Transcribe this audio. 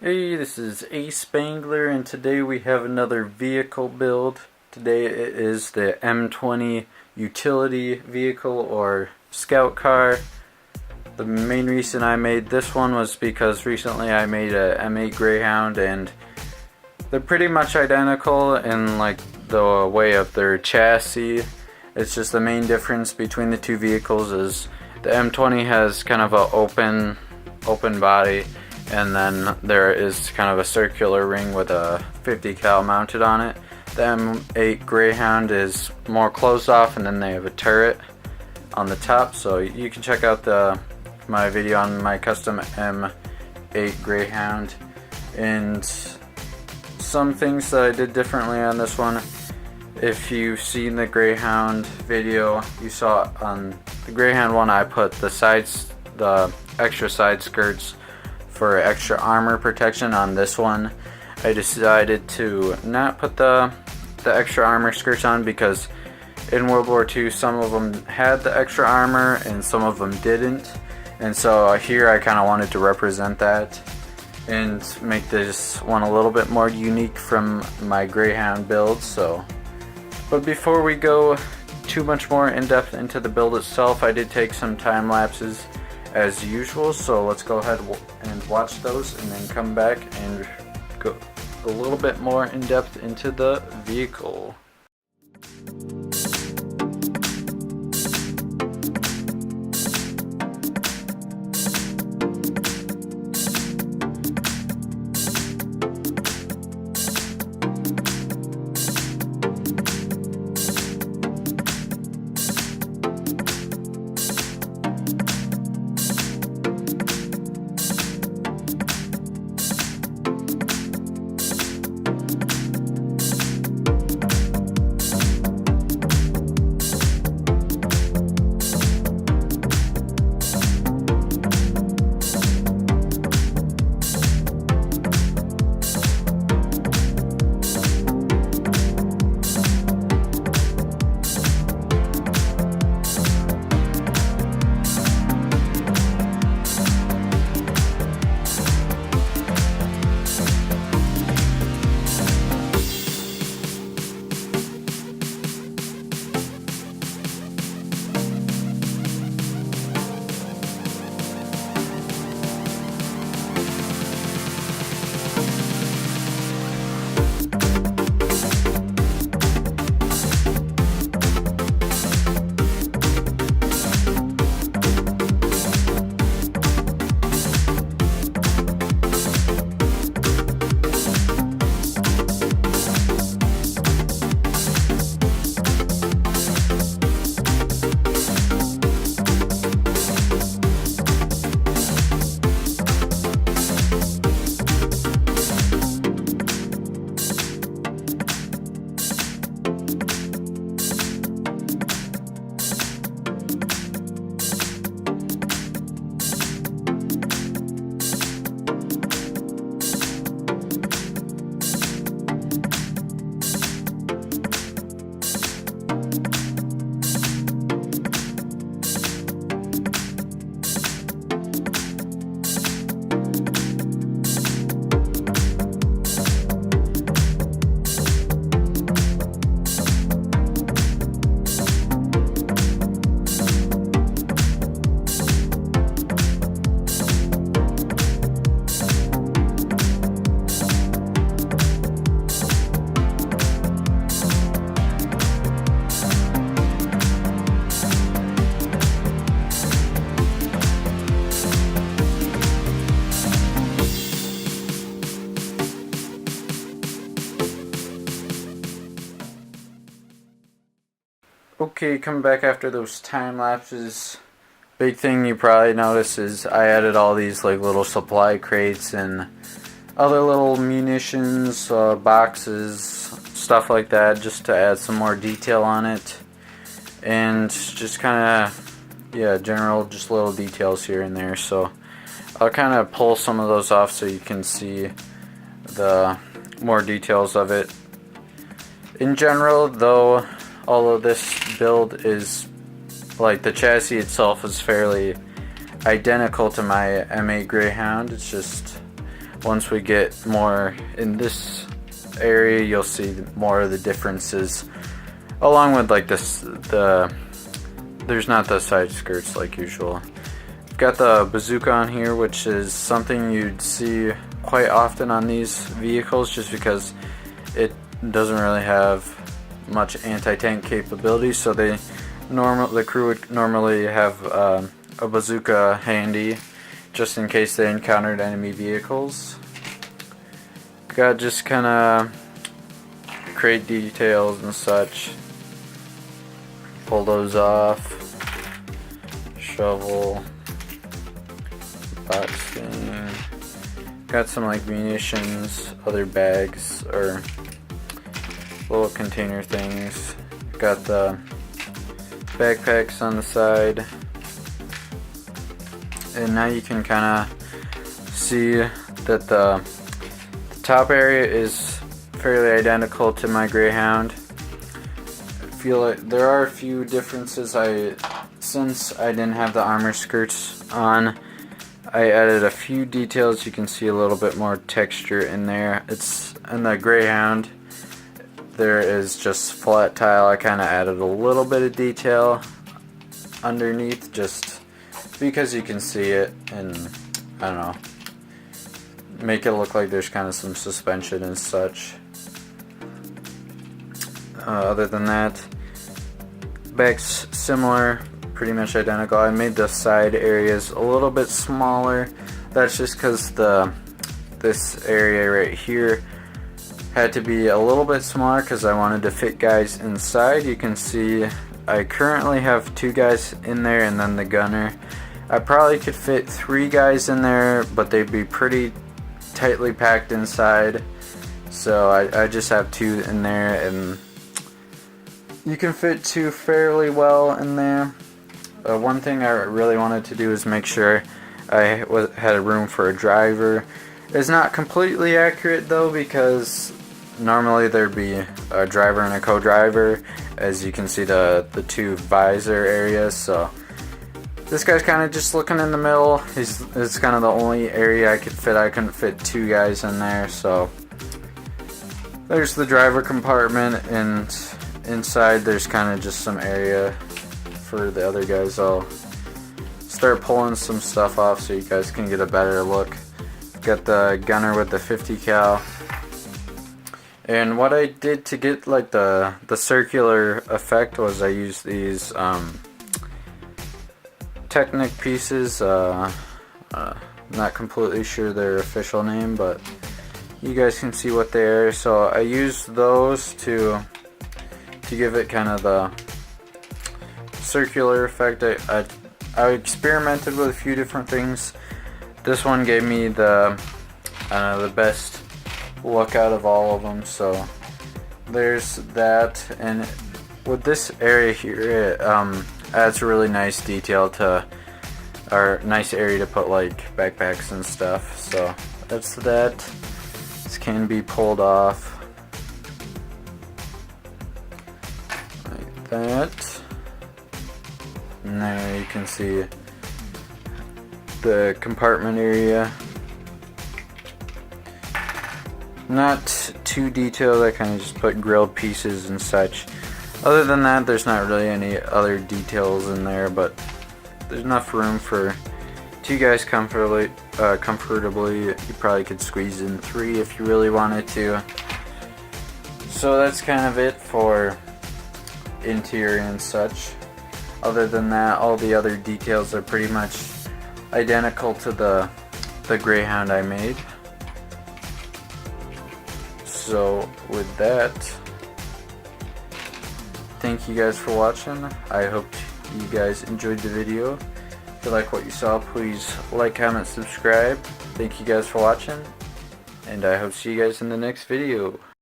Hey, this is ASpengler, and today we have another vehicle build. Today it is the M20 Utility vehicle or scout car. The main reason I made this one was because recently I made a M8 Greyhound, and they're pretty much identical in like the way of their chassis. It's just the main difference between the two vehicles is the M20 has kind of a open body, and then there is kind of a circular ring with a 50 cal mounted on it. The M8 Greyhound is more closed off, and then they have a turret on the top. So you can check out my video on my custom M8 Greyhound. And some things that I did differently on this one, if you've seen the Greyhound video, you saw on the Greyhound one I put the extra side skirts for extra armor protection. On this one I decided to not put the extra armor skirts on because in World War II some of them had the extra armor and some of them didn't, and so here I kind of wanted to represent that and make this one a little bit more unique from my Greyhound build. But before we go too much more in depth into the build itself, I did take some time lapses as usual, so let's go ahead and watch those and then come back and go a little bit more in depth into the vehicle. Okay, coming back after those time lapses, big thing you probably noticed is I added all these like little supply crates and other little munitions, boxes, stuff like that, just to add some more detail on it, and just kind of, yeah, general just little details here and there. So I'll kind of pull some of those off so you can see the more details of it. In general, though, all of this build is, like, the chassis itself is fairly identical to my M8 Greyhound. It's just once we get more in this area, you'll see more of the differences, along with like this, there's not the side skirts like usual. Got the bazooka on here, which is something you'd see quite often on these vehicles, just because it doesn't really have much anti-tank capability. So the crew would normally have a bazooka handy, just in case they encountered enemy vehicles. Got just kind of crate details and such. Pull those off. Shovel. Boxing. Got some like munitions, other bags or little container things. Got the backpacks on the side. And now you can kind of see that the top area is fairly identical to my Greyhound. I feel like there are a few differences. Since I didn't have the armor skirts on, I added a few details. You can see a little bit more texture in there. It's in the Greyhound, there is just flat tile. I kind of added a little bit of detail underneath just because you can see it, and I don't know, make it look like there's kind of some suspension and such. Other than that, back's similar, pretty much identical. I made the side areas a little bit smaller. That's just because this area right here had to be a little bit smaller because I wanted to fit guys inside. You can see I currently have 2 guys in there and then the gunner. I probably could fit 3 guys in there, but they'd be pretty tightly packed inside. So I just have 2 in there, and you can fit 2 fairly well in there. One thing I really wanted to do is make sure I had a room for a driver. It's not completely accurate though, because normally there'd be a driver and a co-driver. As you can see, the 2 visor areas. So this guy's kind of just looking in the middle. It's kind of the only area I could fit. I couldn't fit 2 guys in there. So there's the driver compartment, and inside there's kind of just some area for the other guys. I'll start pulling some stuff off so you guys can get a better look. Got the gunner with the 50 cal. And what I did to get like the circular effect was I used these Technic pieces. Not completely sure their official name, but you guys can see what they are. So I used those to give it kind of the circular effect. I experimented with a few different things. This one gave me the best look out of all of them. So there's that, and with this area here, it adds a really nice detail to, or nice area to put like backpacks and stuff. So that's that. This can be pulled off like that. And there you can see the compartment area. Not too detailed. I kind of just put grilled pieces and such. Other than that, there's not really any other details in there, but there's enough room for 2 guys comfortably. You probably could squeeze in 3 if you really wanted to. So that's kind of it for interior and such. Other than that, all the other details are pretty much identical to the Greyhound I made. So with that, thank you guys for watching. I hope you guys enjoyed the video. If you like what you saw, please like, comment, subscribe. Thank you guys for watching, and I hope to see you guys in the next video.